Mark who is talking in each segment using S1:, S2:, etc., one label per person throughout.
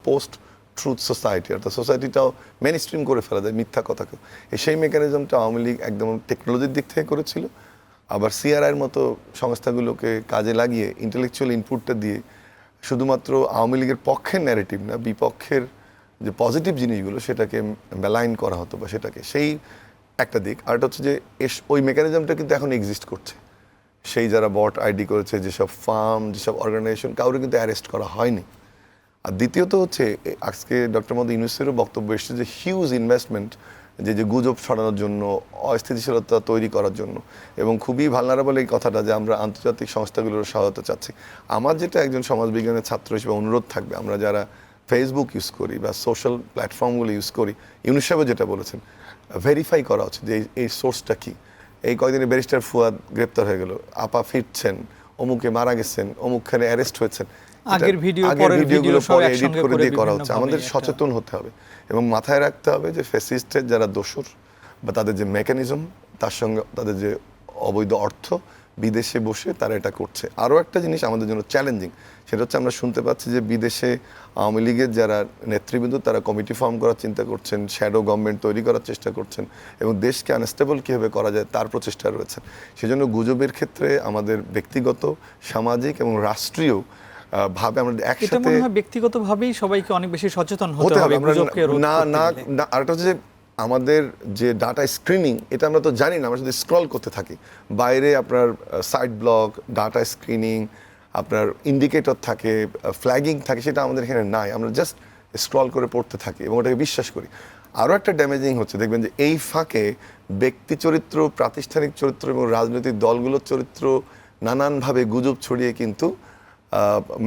S1: Post truth society, অর্থাৎ সোসাইটিটাও main stream করে ফেলা যায় মিথ্যা কথাকে। সেই মেকানিজমটা আওয়ামী লীগ একদম টেকনোলজির দিক থেকে করেছিল, আবার সিআরআইয়ের মতো সংস্থাগুলোকে কাজে লাগিয়ে ইন্টেলেকচুয়াল ইনপুটটা দিয়ে শুধুমাত্র আওয়ামী লীগের পক্ষের ন্যারেটিভ না, বিপক্ষের যে পজিটিভ জিনিসগুলো সেটাকে ব্যালাইন করা হতো বা সেটাকে, সেই একটা দিক। আর এটা হচ্ছে যে ওই মেকানিজমটা কিন্তু এখন এক্সিস্ট করছে। সেই যারা বট আইডি করেছে, যেসব ফার্ম, যেসব অর্গানাইজেশন, কাউকে কিন্তু অ্যারেস্ট করা হয়নি। আর দ্বিতীয়ত হচ্ছে আজকে ডক্টর মোহাম্মদ ইউনূসেরও বক্তব্য এসেছে যে হিউজ ইনভেস্টমেন্ট, যে গুজব ছড়ানোর জন্য, অস্থিতিশীলতা তৈরি করার জন্য, এবং খুবই ভালনারেবল এই কথাটা যে আমরা আন্তর্জাতিক সংস্থাগুলোর সহায়তা চাচ্ছি। আমার যেটা একজন সমাজবিজ্ঞানের ছাত্র হিসেবে অনুরোধ থাকবে, আমরা যারা ফেসবুক ইউজ করি বা সোশ্যাল প্ল্যাটফর্মগুলো ইউজ করি, ইউনূস সাহেব যেটা বলেছেন, ভেরিফাই করা উচিত যে এই সোর্সটা কী। এই কয়দিনে ব্যারিস্টার ফুয়াদ গ্রেপ্তার হয়ে গেল, আপা ফিরছেন, অমুকে মারা গেছেন, অমুকখানে অ্যারেস্ট হয়েছেন,
S2: আগের
S1: ভিডিওগুলো পরে এডিট করে দিয়ে করা হচ্ছে। আমাদের সচেতন হতে হবে এবং মাথায় রাখতে হবে যে ফ্যাসিস্টের যারা দোসর বা তাদের যে মেকানিজম, তার সঙ্গে তাদের যে অবৈধ অর্থ, বিদেশে বসে তারা এটা করছে। আরও একটা জিনিস আমাদের জন্য চ্যালেঞ্জিং, সেটা হচ্ছে আমরা শুনতে পাচ্ছি যে বিদেশে আওয়ামী লীগের যারা নেতৃবৃন্দ তারা কমিটি ফর্ম করার চিন্তা করছেন, শ্যাডো গভর্নমেন্ট তৈরি করার চেষ্টা করছেন, এবং দেশকে আনস্টেবল কীভাবে করা যায় তার প্রচেষ্টা রয়েছে। সেজন্য গুজবের ক্ষেত্রে আমাদের ব্যক্তিগত, সামাজিক এবং রাষ্ট্রীয় ভাবে আমরা একসাথে
S2: ব্যক্তিগতভাবেই সবাইকে অনেক বেশি সচেতন হতে হবে।
S1: আর একটা হচ্ছে যে আমাদের যে ডাটা স্ক্রিনিং, এটা আমরা তো জানি না, আমরা যদি স্ক্রল করতে থাকি বাইরে, আপনার সাইট ব্লক, ডাটা স্ক্রিনিং, আপনার ইন্ডিকেটর থাকে, ফ্ল্যাগিং থাকে, সেটা আমাদের এখানে নাই। আমরা জাস্ট স্ক্রল করে পড়তে থাকি এবং ওটাকে বিশ্বাস করি। আরও একটা ড্যামেজিং হচ্ছে, দেখবেন যে এই ফাঁকে ব্যক্তি চরিত্র, প্রাতিষ্ঠানিক চরিত্র এবং রাজনৈতিক দলগুলোর চরিত্র নানানভাবে গুজব ছড়িয়ে কিন্তু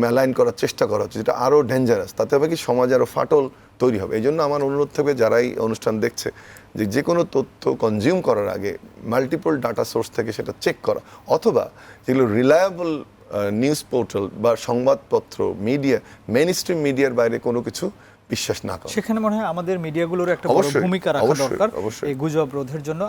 S1: মেলাইন করার চেষ্টা করা হচ্ছে, যেটা আরও ডেঞ্জারাস। তাতে হবে কি, সমাজে আরও ফাটল তৈরি হবে। এই জন্য আমার অনুরোধ থাকবে যারাই অনুষ্ঠান দেখছে, যে কোনো তথ্য কনজিউম করার আগে মাল্টিপল ডাটা সোর্স থেকে সেটা চেক করা, অথবা যেগুলো রিলায়েবল নিউজ পোর্টাল বা সংবাদপত্র, মিডিয়া, মেইন স্ট্রিম মিডিয়ার বাইরে কোনো কিছু বিশ্বাস না করা।
S2: সেখানে মনে হয় আমাদের মিডিয়াগুলোর একটা বড় ভূমিকা রাখা দরকার এই গুজব রোধের জন্য।